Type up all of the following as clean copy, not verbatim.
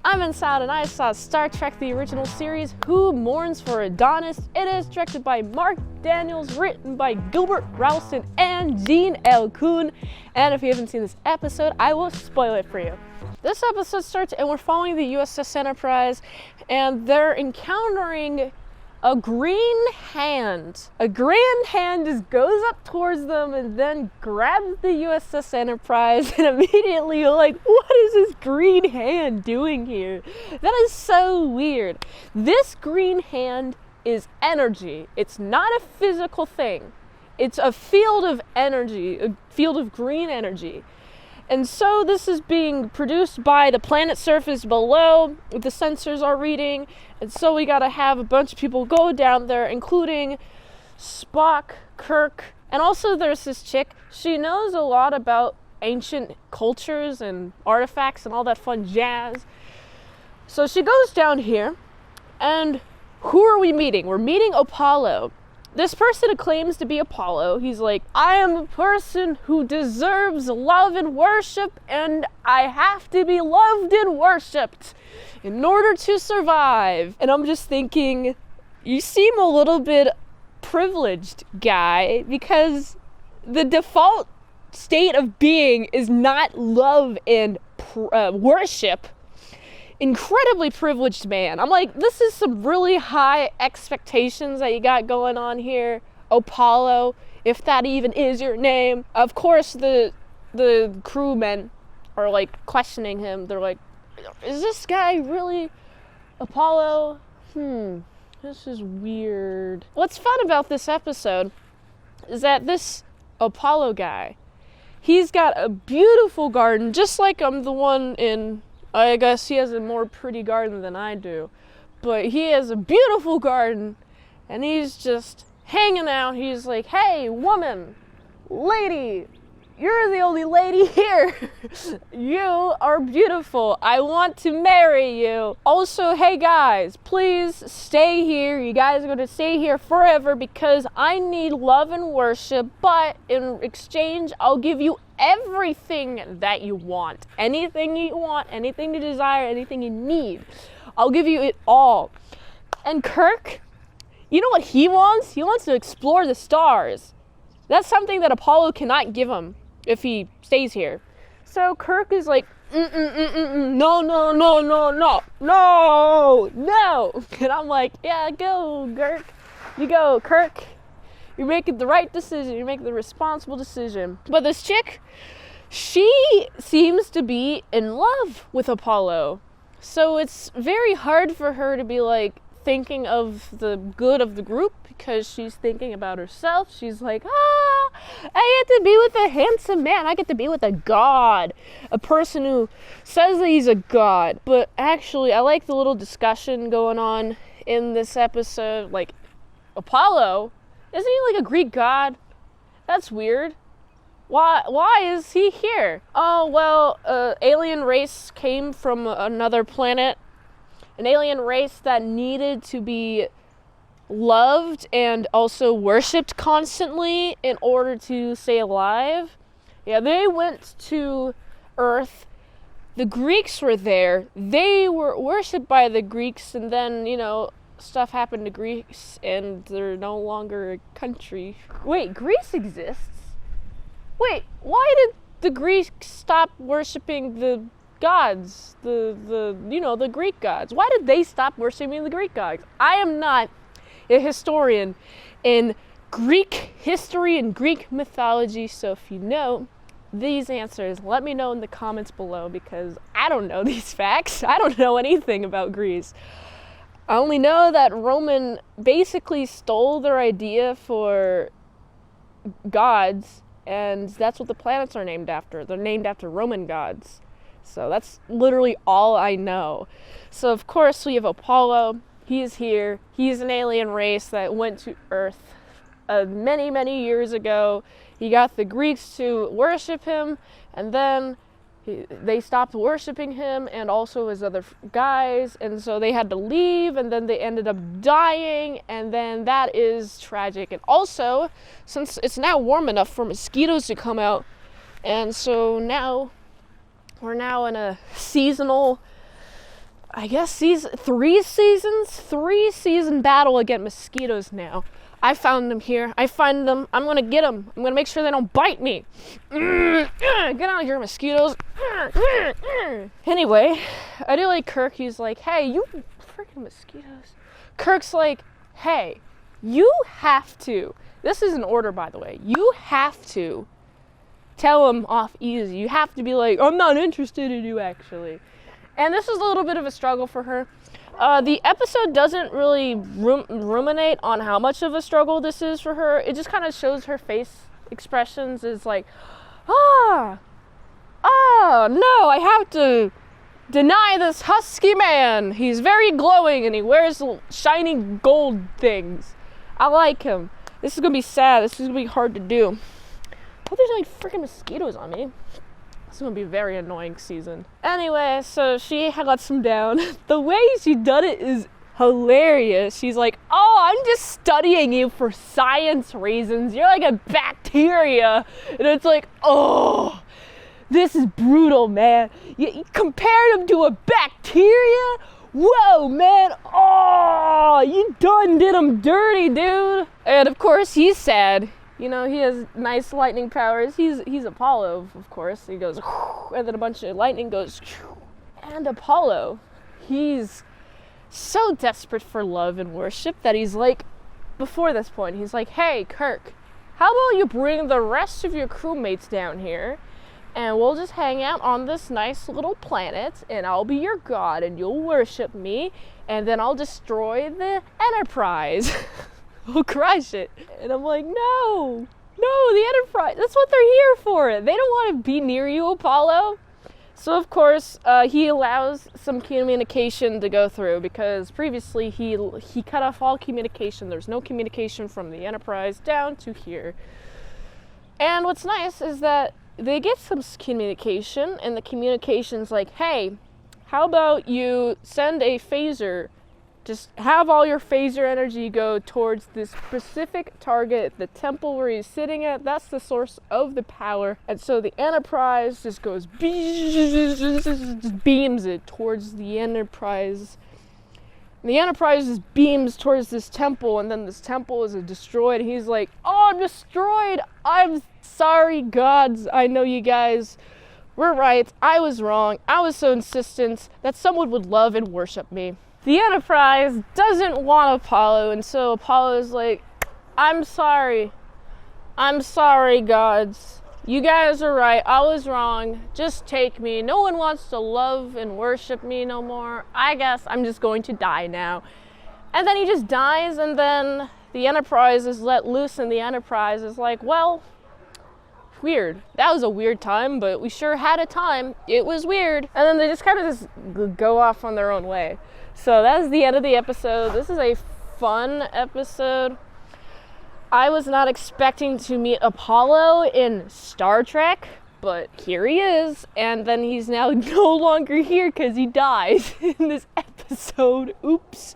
I'm inside and I saw Star Trek the original series, Who Mourns for Adonis. It is directed by Mark Daniels, written by Gilbert Ralston and Gene L. Kuhn. And if you haven't seen this episode, I will spoil it for you. This episode starts and we're following the USS Enterprise and they're encountering a green hand. A green hand just goes up towards them and then grabs the USS Enterprise, and immediately you're like, what is this green hand doing here? That is so weird. This green hand is energy. It's not a physical thing. It's a field of energy, a field of green energy. And so this is being produced by the planet surface below, the sensors are reading, and so we gotta have a bunch of people go down there, including Spock, Kirk, and also there's this chick. She knows a lot about ancient cultures and artifacts and all that fun jazz. So she goes down here, and who are we meeting? We're meeting Apollo. This person claims to be Apollo. He's like, I am a person who deserves love and worship, and I have to be loved and worshipped in order to survive. And I'm just thinking, you seem a little bit privileged, guy, because the default state of being is not love and worship. Incredibly privileged man. I'm like, this is some really high expectations that you got going on here, Apollo, if that even is your name. Of course, the crewmen are like questioning him. They're like, is this guy really Apollo? This is weird. What's fun about this episode is that this Apollo guy, he's got a beautiful garden, just like the one in, I guess he has a more pretty garden than I do, but he has a beautiful garden, and he's just hanging out. He's like, hey, woman, lady, you're the only lady here. You are beautiful. I want to marry you. Also, hey guys, please stay here. You guys are going to stay here forever because I need love and worship, but in exchange, I'll give you everything that you want. Anything you want, anything you desire, anything you need. I'll give you it all. And Kirk, you know what he wants? He wants to explore the stars. That's something that Apollo cannot give him if he stays here. So Kirk is like, no. And I'm like, yeah, go, Kirk. You go, Kirk. You're making the right decision. You're making the responsible decision. But this chick, she seems to be in love with Apollo. So it's very hard for her to be like thinking of the good of the group because she's thinking about herself. She's like, I get to be with a handsome man. I get to be with a god. A person who says that he's a god. But actually, I like the little discussion going on in this episode. Like, Apollo, isn't he like a Greek god? That's weird. Why is he here? Oh, well, alien race came from another planet. An alien race that needed to be loved and also worshipped constantly in order to stay alive. Yeah, they went to Earth. The Greeks were there. They were worshipped by the Greeks, and then, stuff happened to Greece, and they're no longer a country. Wait, Greece exists? Wait, why did the Greeks stop worshiping the gods? The Greek gods. Why did they stop worshiping the Greek gods? I am not a historian in Greek history and Greek mythology, so if you know these answers, let me know in the comments below, because I don't know these facts. I don't know anything about Greece. I only know that Roman basically stole their idea for gods, and that's what the planets are named after. They're named after Roman gods. So that's literally all I know. So of course we have Apollo. He's here. He's an alien race that went to Earth many, many years ago. He got the Greeks to worship him, and then they stopped worshiping him and also his other guys, and so they had to leave, and then they ended up dying, and then that is tragic. And also, since it's now warm enough for mosquitoes to come out, and so now we're now in a seasonal I guess three season battle against mosquitoes now. I found them here. I find them. I'm gonna get them. I'm gonna make sure they don't bite me. Get out of here, mosquitoes. Anyway, I do like Kirk. He's like, hey, you freaking mosquitoes. Kirk's like, hey, you have to. This is an order, by the way. You have to tell him off easy. You have to be like, I'm not interested in you, actually. And this is a little bit of a struggle for her. The episode doesn't really ruminate on how much of a struggle this is for her. It just kind of shows her face expressions is like, no, I have to deny this husky man. He's very glowing and he wears shiny gold things. I like him. This is going to be sad. This is going to be hard to do. Oh, there's like freaking mosquitoes on me. It's going to be a very annoying season. Anyway, so she lets him down. The way she done it is hilarious. She's like, oh, I'm just studying you for science reasons. You're like a bacteria. And it's like, oh, this is brutal, man. You compared him to a bacteria? Whoa, man. Oh, you done did him dirty, dude. And of course, he's sad. You know, he has nice lightning powers. He's Apollo, of course. He goes, and then a bunch of lightning goes, and Apollo, he's so desperate for love and worship that he's like, before this point, he's like, hey, Kirk, how about you bring the rest of your crewmates down here, and we'll just hang out on this nice little planet, and I'll be your god, and you'll worship me, and then I'll destroy the Enterprise. We'll crush it. And I'm like, no, the Enterprise, that's what they're here for. They don't want to be near you, Apollo. So of course, he allows some communication to go through because previously he cut off all communication. There's no communication from the Enterprise down to here. And what's nice is that they get some communication, and the communication's like, hey, how about you send a phaser? Just have all your phaser energy go towards this specific target, the temple where he's sitting at. That's the source of the power. And so the Enterprise just goes, just beams it towards the Enterprise. And the Enterprise just beams towards this temple, and then this temple is destroyed. He's like, oh, I'm destroyed. I'm sorry, gods. I know you guys were right. I was wrong. I was so insistent that someone would love and worship me. The Enterprise doesn't want Apollo, and so Apollo is like, I'm sorry, gods. You guys are right. I was wrong. Just take me. No one wants to love and worship me no more. I guess I'm just going to die now. And then he just dies, and then the Enterprise is let loose, and the Enterprise is like, well, weird. That was a weird time, but we sure had a time. It was weird. And then they just kind of just go off on their own way. So that's the end of the episode. This is a fun episode. I was not expecting to meet Apollo in Star Trek, but here he is. And then he's now no longer here because he dies in this episode. Oops.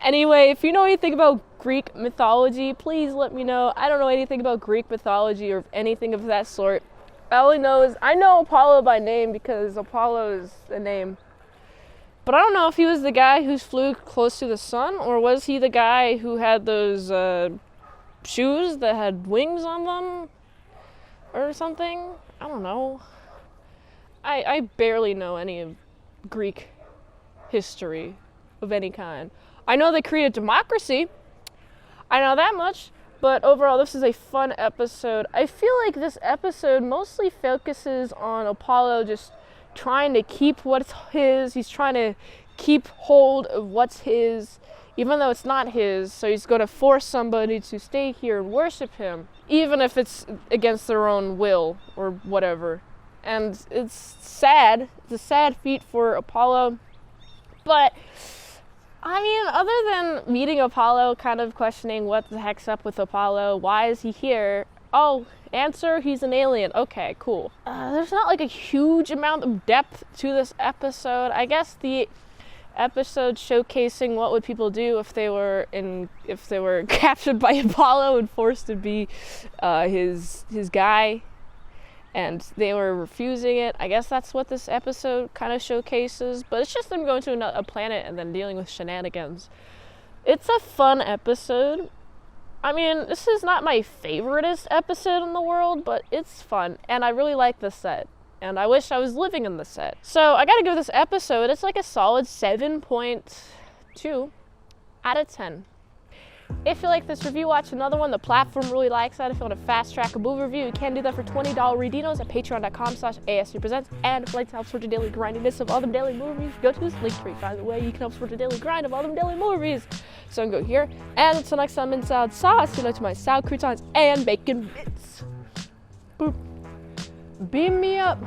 Anyway, if you know anything about Greek mythology, please let me know. I don't know anything about Greek mythology or anything of that sort. All I know is I know Apollo by name because Apollo is a name. But I don't know if he was the guy who flew close to the sun, or was he the guy who had those shoes that had wings on them or something? I don't know. I barely know any of Greek history of any kind. I know they created democracy. I know that much. But overall, this is a fun episode. I feel like this episode mostly focuses on Apollo just trying to keep what's his. He's trying to keep hold of what's his, even though it's not his. So he's going to force somebody to stay here and worship him, even if it's against their own will or whatever. And it's sad. It's a sad feat for Apollo. But I mean, other than meeting Apollo, kind of questioning what the heck's up with Apollo, why is he here? Oh, answer, he's an alien. Okay, cool. There's not like a huge amount of depth to this episode. I guess the episode showcasing what would people do if they were captured by Apollo and forced to be his guy. and they were refusing it. I guess that's what this episode kind of showcases, but it's just them going to a planet and then dealing with shenanigans. It's a fun episode. I mean, this is not my favoriteest episode in the world, but it's fun, and I really like the set, and I wish I was living in the set. So I gotta give this episode, it's like a solid 7.2 out of 10. If you like this review, watch another one. The platform really likes that. If you want to fast track a movie review, you can do that for $20 Redinos at patreon.com/ASUpresents. And if you'd like to help support the daily grindiness of all them daily movies, go to this link tree. By the way, you can help support the daily grind of all them daily movies. So go here. And until next time, in salad sauce, you know, to my salad croutons and bacon bits. Boop. Beam me up.